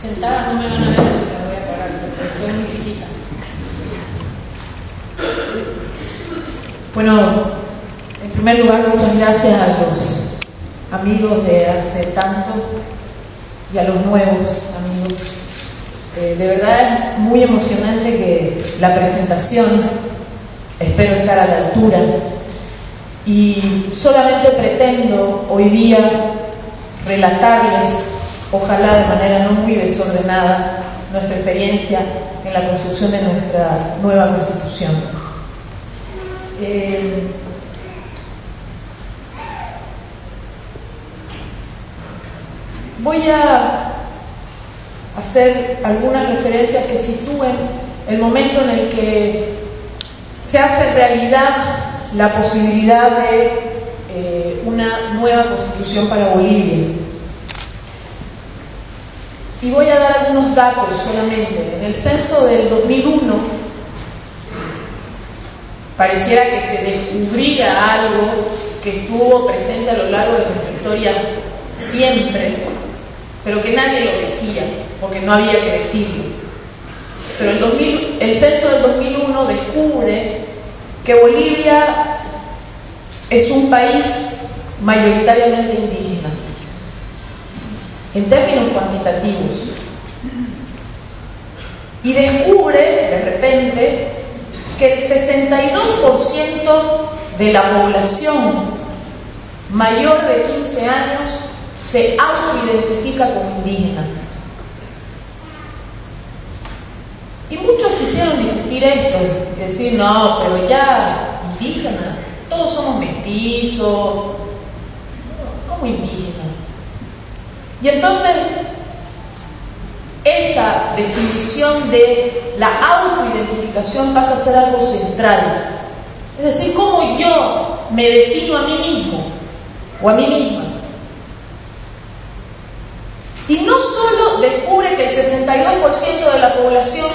Sentada no me van a ver si la voy a parar porque soy muy chiquita. Bueno, en primer lugar, muchas gracias a los amigos de hace tanto y a los nuevos amigos. De verdad es muy emocionante que la presentación, espero estar a la altura, y solamente pretendo hoy día relatarles, ojalá de manera no muy desordenada, nuestra experiencia en la construcción de nuestra nueva Constitución. Voy a hacer algunas referencias que sitúen el momento en el que se hace realidad la posibilidad de una nueva Constitución para Bolivia. Y voy a dar algunos datos solamente. En el censo del 2001 pareciera que se descubría algo que estuvo presente a lo largo de nuestra historia siempre, pero que nadie lo decía, porque no había que decirlo. Pero el censo del 2001 descubre que Bolivia es un país mayoritariamente indígena, en términos cuantitativos. Y descubre, de repente, que el 62% de la población mayor de 15 años se autoidentifica como indígena. Y muchos quisieron discutir esto, decir, no, pero ya, indígena, todos somos mestizos, ¿cómo indígena? Y entonces, esa definición de la autoidentificación pasa a ser algo central. Es decir, cómo yo me defino a mí mismo o a mí misma. Y no solo descubre que el 62% de la población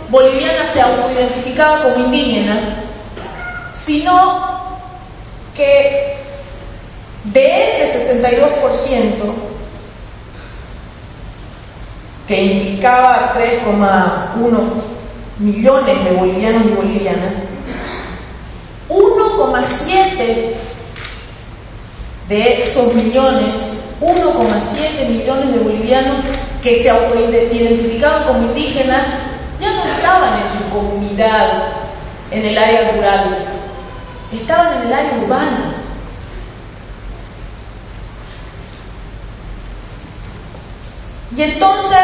boliviana se autoidentificaba como indígena, sino que de ese 62%, que implicaba 3,1 millones de bolivianos y bolivianas, 1,7 de esos millones, 1,7 millones de bolivianos que se autoidentificaban como indígenas, ya no estaban en su comunidad, en el área rural, estaban en el área urbana. Y entonces,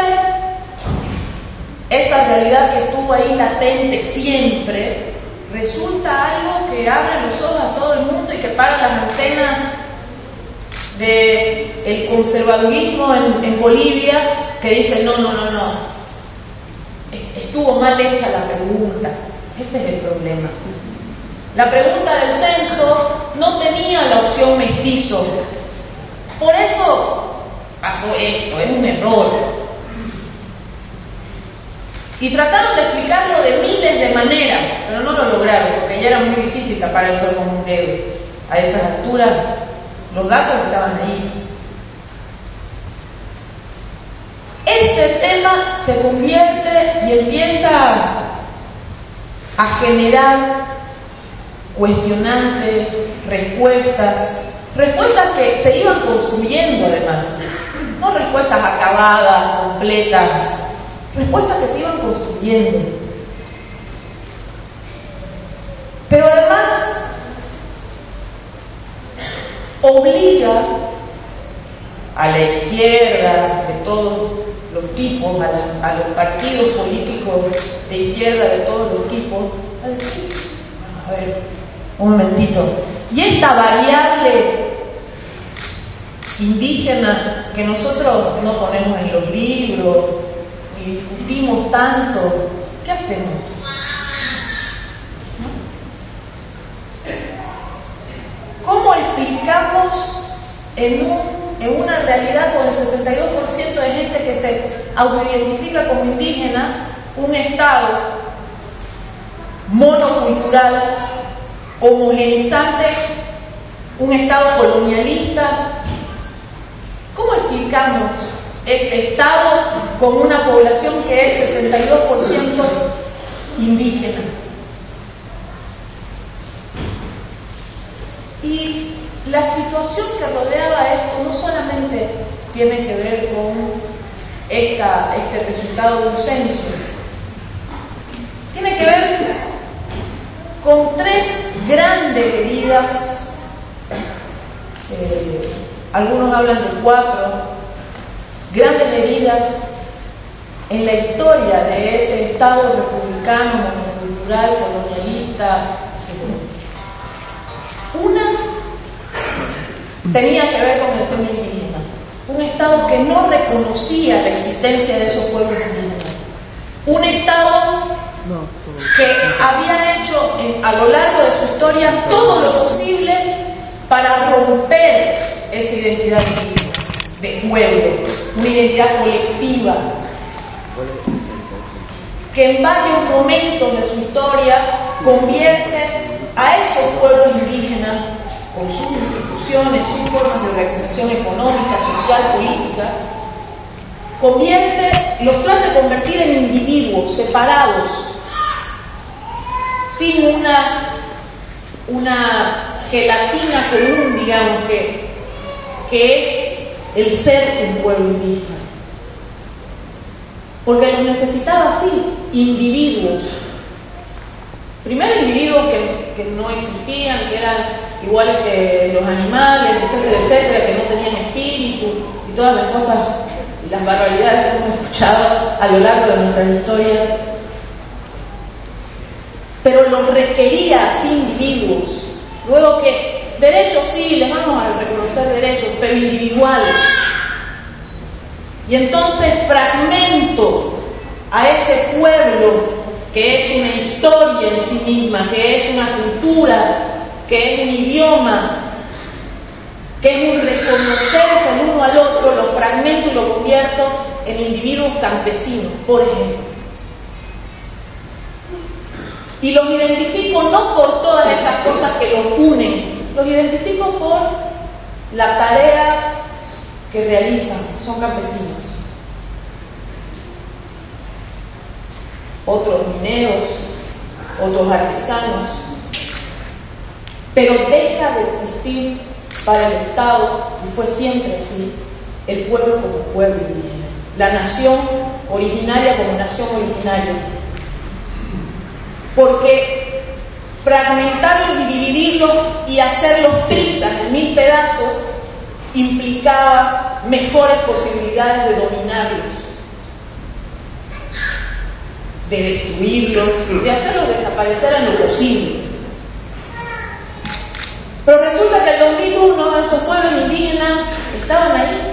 esa realidad que estuvo ahí latente siempre, resulta algo que abre los ojos a todo el mundo y que para las antenas del conservadurismo en Bolivia, que dice, no, estuvo mal hecha la pregunta. Ese es el problema. La pregunta del censo no tenía la opción mestizo. Por eso pasó esto, es un error. Y trataron de explicarlo de miles de maneras, pero no lo lograron, porque ya era muy difícil tapar el sol con un dedo. A esas alturas, los datos estaban ahí. Ese tema se convierte y empieza a generar cuestionantes, respuestas que se iban construyendo además. No respuestas acabadas, completas, respuestas que se iban construyendo. Pero además obliga a la izquierda de todos los tipos, a los partidos políticos de izquierda de todos los tipos, a decir, a ver, un momentito, y esta variable indígena que nosotros no ponemos en los libros y discutimos tanto, ¿qué hacemos? ¿Cómo explicamos en una realidad con el 62% de gente que se autoidentifica como indígena un Estado monocultural, homogeneizante, un Estado colonialista? ¿Cómo explicamos ese estado con una población que es 62% indígena. Y la situación que rodeaba esto no solamente tiene que ver con este resultado de un censo, tiene que ver con tres grandes heridas, algunos hablan de 4 grandes heridas en la historia de ese Estado republicano, monocultural, colonialista, etc. Una tenía que ver con el tema indígena, un Estado que no reconocía la existencia de esos pueblos indígenas, un Estado que había hecho a lo largo de su historia todo lo posible para romper esa identidad indígena, de pueblo, una identidad colectiva, que en varios momentos de su historia convierte a esos pueblos indígenas, con sus instituciones, sus formas de organización económica, social, política, los trata de convertir en individuos separados, sin una gelatina común, digamos, que es el ser un pueblo indígena. Porque los necesitaba así, individuos. Primero individuos que no existían, que eran iguales que los animales, etcétera, etcétera, que no tenían espíritu y todas las cosas, las barbaridades que hemos escuchado a lo largo de nuestra historia. Pero los requería así individuos. Luego que derechos sí, les vamos a reconocer derechos, pero individuales. Y entonces fragmento a ese pueblo que es una historia en sí misma, que es una cultura, que es un idioma, que es un reconocerse el uno al otro, lo fragmento y lo convierto en individuos campesinos, por ejemplo. Y los identifico no por todas esas cosas que los unen, los identifico por la tarea que realizan, son campesinos. Otros mineros, otros artesanos, pero deja de existir para el Estado, y fue siempre así, el pueblo como pueblo indígena, la nación originaria como nación originaria. Porque fragmentarlos y dividirlos y hacerlos trizas en 1000 pedazos implicaba mejores posibilidades de dominarlos, de destruirlos, de hacerlos desaparecer en lo posible. Pero resulta que en 2001 esos pueblos indígenas estaban ahí.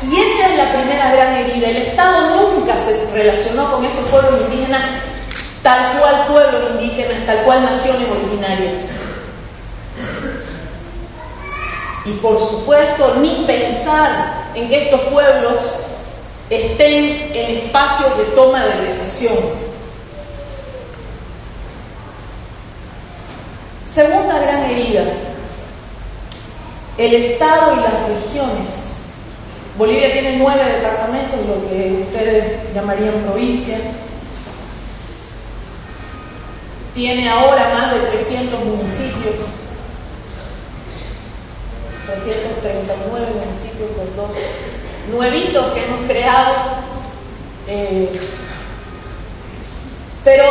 Y esa es la primera gran herida. El Estado nunca se relacionó con esos pueblos indígenas tal cual pueblos indígenas, tal cual naciones originarias. Y por supuesto, ni pensar en que estos pueblos estén en espacios de toma de decisión. Segunda gran herida, el Estado y las regiones. Bolivia tiene 9 departamentos, lo que ustedes llamarían provincia. Tiene ahora más de 300 municipios, 339 municipios con 2 nuevitos que hemos creado. Pero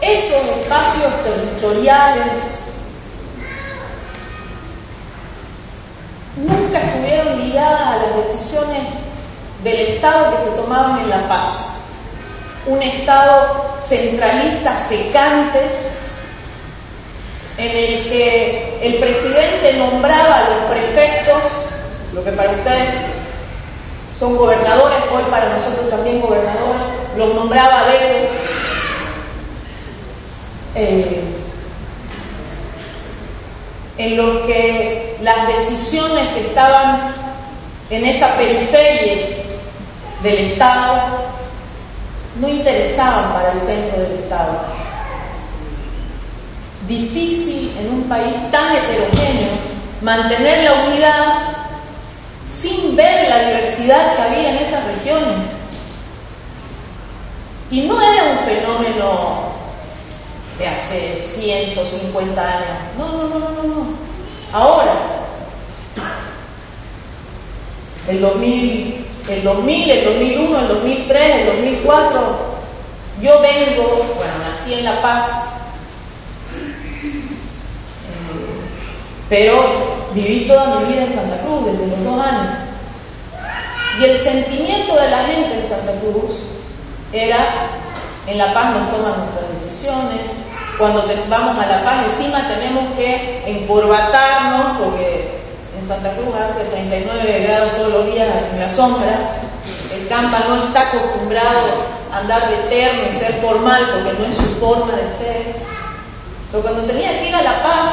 esos espacios territoriales nunca estuvieron ligadas a las decisiones del Estado que se tomaban en La Paz. Un Estado centralista, secante, en el que el presidente nombraba a los prefectos, lo que para ustedes son gobernadores, hoy para nosotros también gobernadores, los nombraba a dedo. En los que las decisiones que estaban en esa periferia del Estado no interesaban para el centro del Estado. Difícil en un país tan heterogéneo mantener la unidad sin ver la diversidad que había en esas regiones. Y no era un fenómeno de hace 150 años. No. Ahora, el 2000, el 2001, el 2003, el 2004, yo vengo, nací en La Paz, pero viví toda mi vida en Santa Cruz, desde los 2 años. Y el sentimiento de la gente en Santa Cruz era: en La Paz nos toman nuestras decisiones, cuando vamos a La Paz encima tenemos que encorbatarnos, porque en Santa Cruz hace 39 grados todos los días en la sombra. El Campa no está acostumbrado a andar de terno y ser formal, porque no es su forma de ser. Pero cuando tenía que ir a La Paz,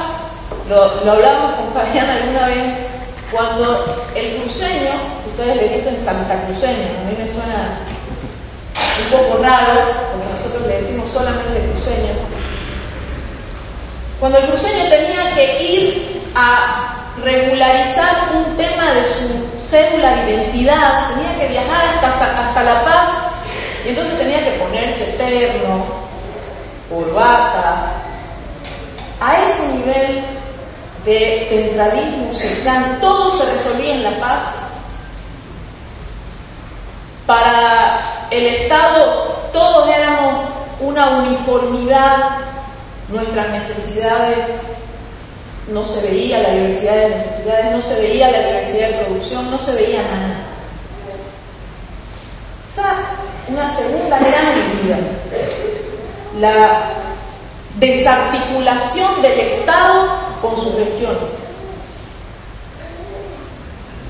lo hablábamos con Fabián alguna vez, cuando el cruceño, ustedes le dicen santacruceño, a mí me suena un poco raro, porque nosotros le decimos solamente cruceño. Cuando el cruceño tenía que ir a regularizar un tema de su cédula de identidad, tenía que viajar hasta La Paz, y entonces tenía que ponerse terno, corbata. A ese nivel de centralismo cercano, todo se resolvía en La Paz. Para el Estado todos éramos una uniformidad, nuestras necesidades, no se veía la diversidad de necesidades, no se veía la diversidad de producción, no se veía nada. Esa una segunda gran medida, la desarticulación del Estado con su región.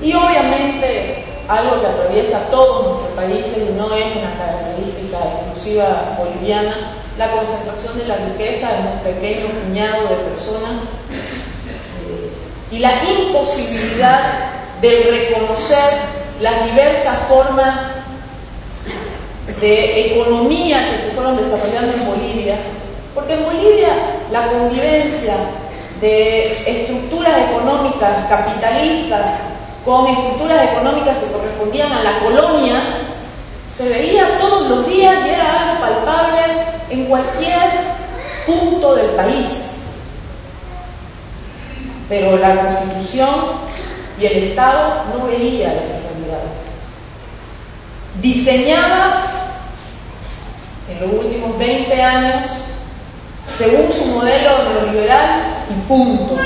Y obviamente algo que atraviesa todos nuestros países y no es una característica exclusiva boliviana, la concentración de la riqueza en un pequeño puñado de personas y la imposibilidad de reconocer las diversas formas de economía que se fueron desarrollando en Bolivia, porque en Bolivia la convivencia de estructuras económicas capitalistas con estructuras económicas que correspondían a la colonia se veía todos los días y era algo palpable en cualquier punto del país. Pero la Constitución y el Estado no veía esa realidad. Diseñaba en los últimos 20 años según su modelo neoliberal y punto.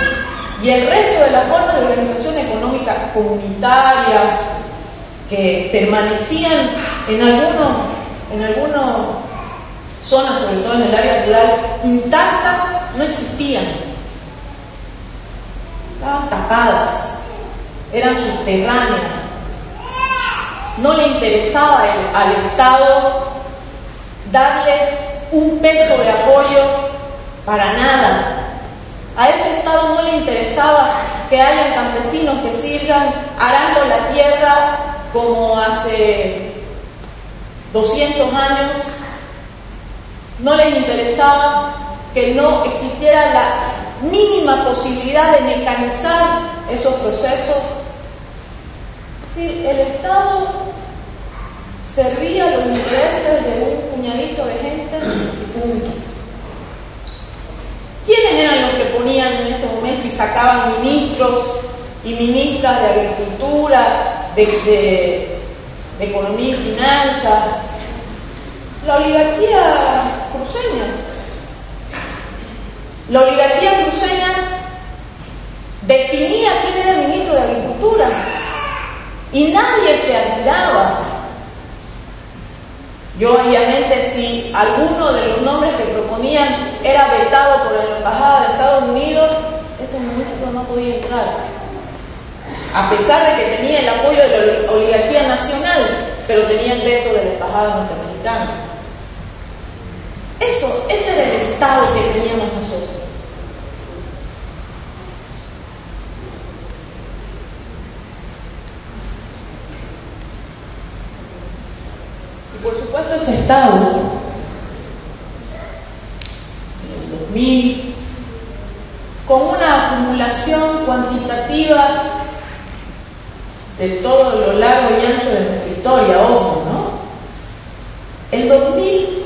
Y el resto de las formas de organización económica comunitaria que permanecían en algunas zonas, sobre todo en el área rural, intactas, no existían. Estaban tapadas, eran subterráneas. No le interesaba al Estado darles un peso de apoyo para nada. A ese Estado no le interesaba que hayan campesinos que sigan arando la tierra como hace 200 años. No les interesaba que no existiera la mínima posibilidad de mecanizar esos procesos. Sí, el Estado servía los intereses de un puñadito de gente y punto. ¿Quiénes eran los que ponían en ese momento y sacaban ministros y ministras de Agricultura, de Economía y Finanzas? La oligarquía cruceña. La oligarquía cruceña definía quién era el ministro de Agricultura y nadie se admiraba. Yo, obviamente, si alguno de los nombres que proponían era vetado por la Embajada de Estados Unidos, ese ministro no podía entrar, a pesar de que tenía el apoyo de la oligarquía nacional, pero tenía el veto de la Embajada norteamericana. Ese era el Estado que teníamos nosotros. Y por supuesto ese Estado, en el 2000, con una acumulación cuantitativa de todo lo largo y ancho de nuestra historia, ojo, ¿no? El 2000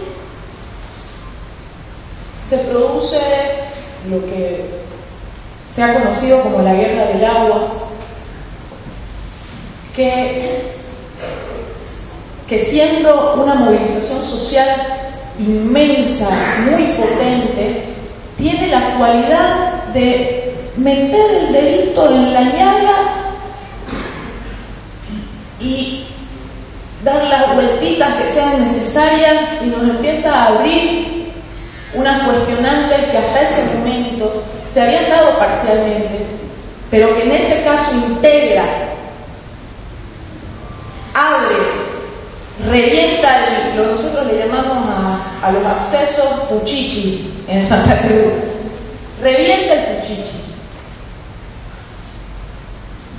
se produce lo que se ha conocido como la Guerra del Agua, que siendo una movilización social inmensa, muy potente, tiene la cualidad de meter el dedito en la llaga y dar las vueltitas que sean necesarias, y nos empieza a abrir unas cuestionantes que hasta ese momento se habían dado parcialmente, pero que en ese caso integra, abre, revienta lo que nosotros le llamamos a los abscesos puchichi en Santa Cruz. Revienta el puchichi.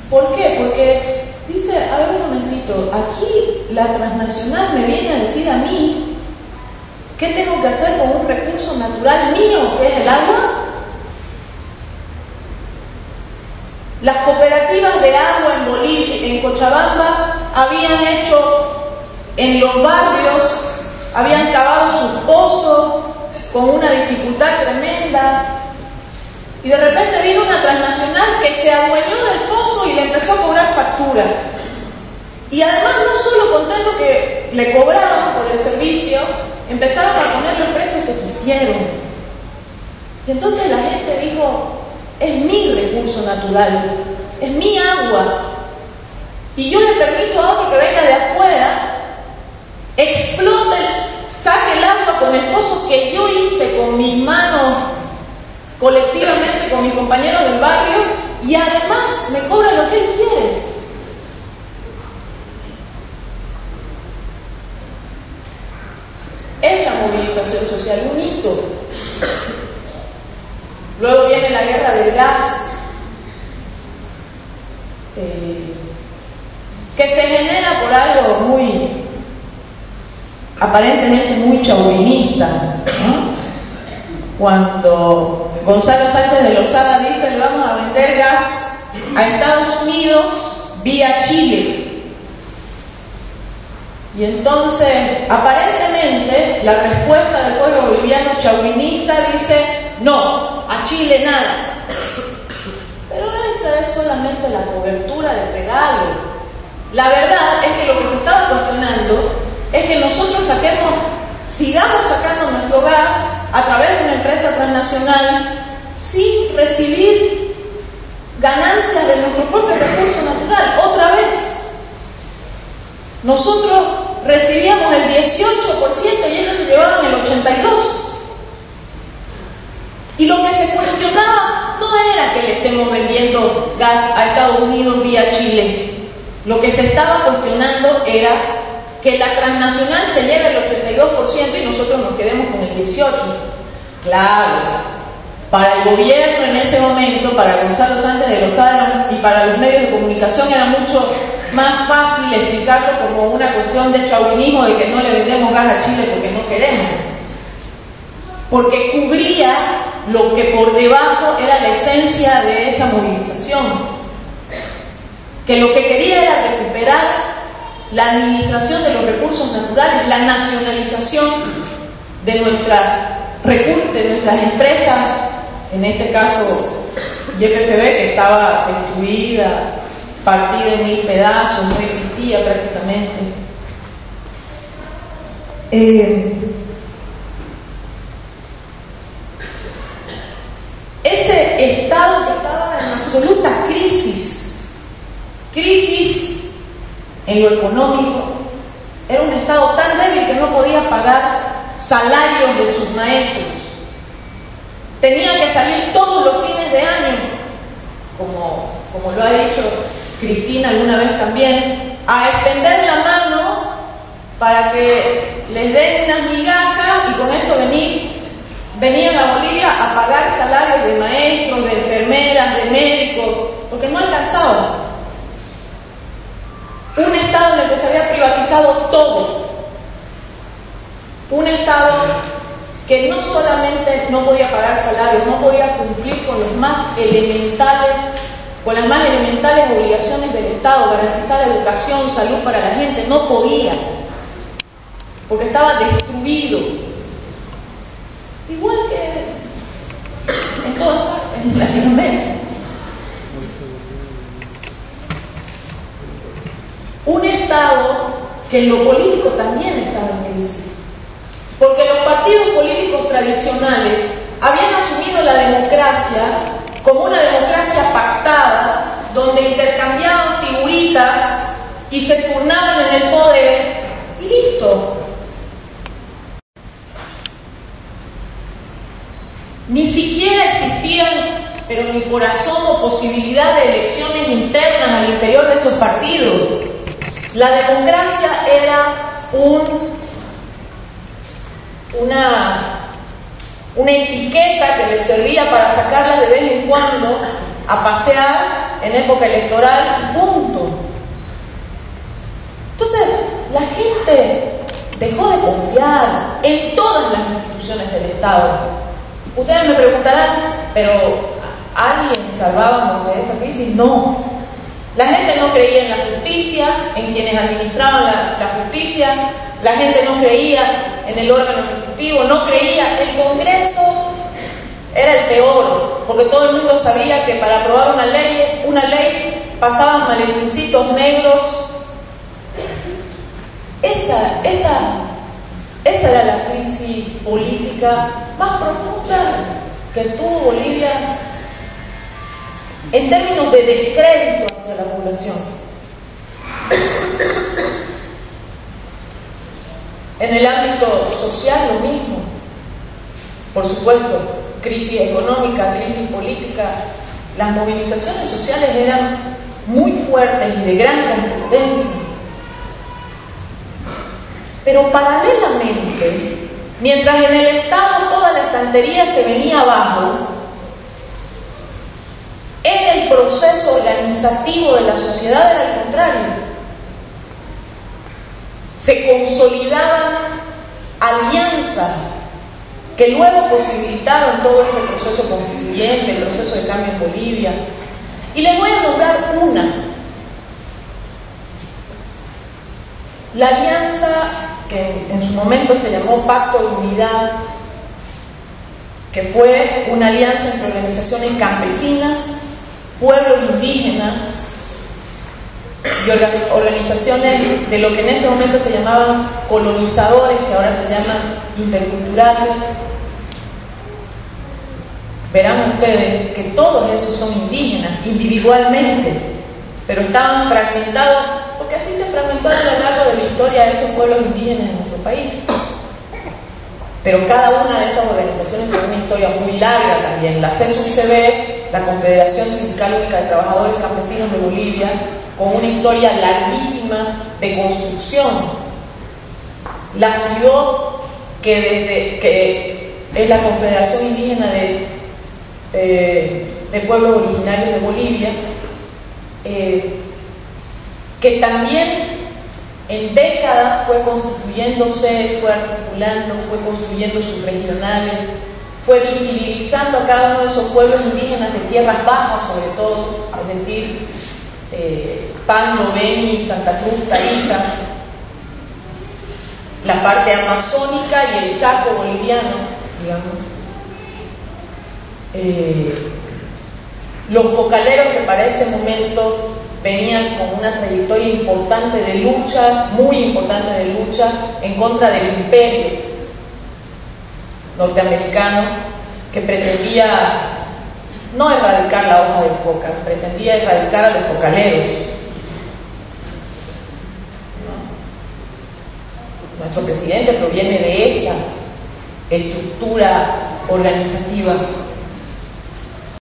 ¿Por qué? Porque dice, a ver un momentito, aquí la transnacional me viene a decir a mí qué tengo que hacer con un recurso natural mío, que es el agua. Las cooperativas de agua en Bolivia, en Cochabamba, habían hecho en los barrios, habían cavado sus pozos con una dificultad tremenda, y de repente vino una transnacional que se adueñó del pozo y le empezó a cobrar factura. Y además, no solo contento que le cobraban por el servicio, empezaron a poner los precios que quisieron. Y entonces la gente dijo, es mi recurso natural, es mi agua, y yo le permito a otro que venga de afuera, explote, saque el agua con el pozo que yo hice con mis manos, colectivamente con mis compañeros del barrio, y además me cobra lo que él quiere. Esa movilización social, un hito. Luego viene la guerra del gas, que se genera por algo muy, aparentemente muy chauvinista, ¿no? Cuando Gonzalo Sánchez de Lozada dice, le vamos a vender gas a Estados Unidos vía Chile. Y entonces, aparentemente, la respuesta del pueblo boliviano chauvinista dice, no, a Chile nada. Pero esa es solamente la cobertura del regalo. La verdad es que lo que se estaba cuestionando es que nosotros sigamos sacando nuestro gas a través de una empresa transnacional sin recibir ganancias de nuestro propio recurso natural. Otra vez, nosotros recibíamos el 18% y ellos se llevaban el 82%. Y lo que se cuestionaba no era que le estemos vendiendo gas a Estados Unidos vía Chile. Lo que se estaba cuestionando era que la transnacional se lleve el 82% y nosotros nos quedemos con el 18%. Claro, para el gobierno en ese momento, para Gonzalo Sánchez de Lozada y para los medios de comunicación era mucho más fácil explicarlo como una cuestión de chauvinismo, de que no le vendemos gas a Chile porque no queremos. Porque cubría lo que por debajo era la esencia de esa movilización. Que lo que quería era recuperar la administración de los recursos naturales, la nacionalización de nuestras empresas, en este caso YPFB, que estaba destruida, partida en 1000 pedazos, no existía prácticamente. Ese Estado que estaba en absoluta crisis en lo económico, era un Estado tan débil que no podía pagar salarios de sus maestros. Tenían que salir todos los fines de año, como lo ha dicho Cristina alguna vez también, a extender la mano para que les den unas migajas y con eso venían a Bolivia a pagar salarios de maestros, de enfermeras, de médicos, porque no alcanzaban. Un Estado en el que se había privatizado todo. Un Estado que no solamente no podía pagar salarios, no podía cumplir con los más elementales con las más elementales obligaciones del Estado, garantizar educación, salud para la gente, no podía, porque estaba destruido. Igual que en todas partes, en Latinoamérica. Un Estado que en lo político también estaba en crisis, porque los partidos políticos tradicionales habían asumido la democracia como una democracia pactada, donde intercambiaban figuritas y se turnaban en el poder, y listo. Ni siquiera existían, pero ni por asomo, posibilidad de elecciones internas al interior de esos partidos. La democracia era una etiqueta que les servía para sacarlas de vez en cuando a pasear en época electoral y punto. Entonces, la gente dejó de confiar en todas las instituciones del Estado. Ustedes me preguntarán, ¿pero a alguien salvábamos de esa crisis? No. La gente no creía en la justicia, en quienes administraban la justicia. La gente no creía en el órgano ejecutivo, no creía. El Congreso era el peor, porque todo el mundo sabía que para aprobar una ley pasaban maletincitos negros. Esa era la crisis política más profunda que tuvo Bolivia en términos de descrédito hacia la población. En el ámbito social lo mismo, por supuesto, crisis económica, crisis política. Las movilizaciones sociales eran muy fuertes y de gran competencia. Pero paralelamente, mientras en el Estado toda la estantería se venía abajo, en el proceso organizativo de la sociedad era al contrario. Se consolidaban alianzas que luego posibilitaron todo este proceso constituyente, el proceso de cambio en Bolivia. Y les voy a nombrar una. La alianza que en su momento se llamó Pacto de Unidad, que fue una alianza entre organizaciones campesinas, pueblos indígenas y organizaciones de lo que en ese momento se llamaban colonizadores, que ahora se llaman interculturales. Verán ustedes que todos esos son indígenas individualmente, pero estaban fragmentados, porque así se fragmentó a lo largo de la historia de esos pueblos indígenas en nuestro país. Pero cada una de esas organizaciones tiene una historia muy larga también. La CSUCB, la Confederación Sindical Única de Trabajadores Campesinos de Bolivia, con una historia larguísima de construcción. La CIDO, que es la Confederación Indígena de Pueblos Originarios de Bolivia, que también en décadas fue constituyéndose, fue articulando, fue construyendo subregionales, fue visibilizando a cada uno de esos pueblos indígenas de tierras bajas, sobre todo, es decir, Pando, Beni, Santa Cruz, Tarija, la parte amazónica y el Chaco boliviano, digamos. Los cocaleros, que para ese momento venían con una trayectoria importante de lucha, muy importante de lucha en contra del imperio norteamericano, que pretendía no erradicar la hoja de coca, pretendía erradicar a los cocaleros. Nuestro presidente proviene de esa estructura organizativa.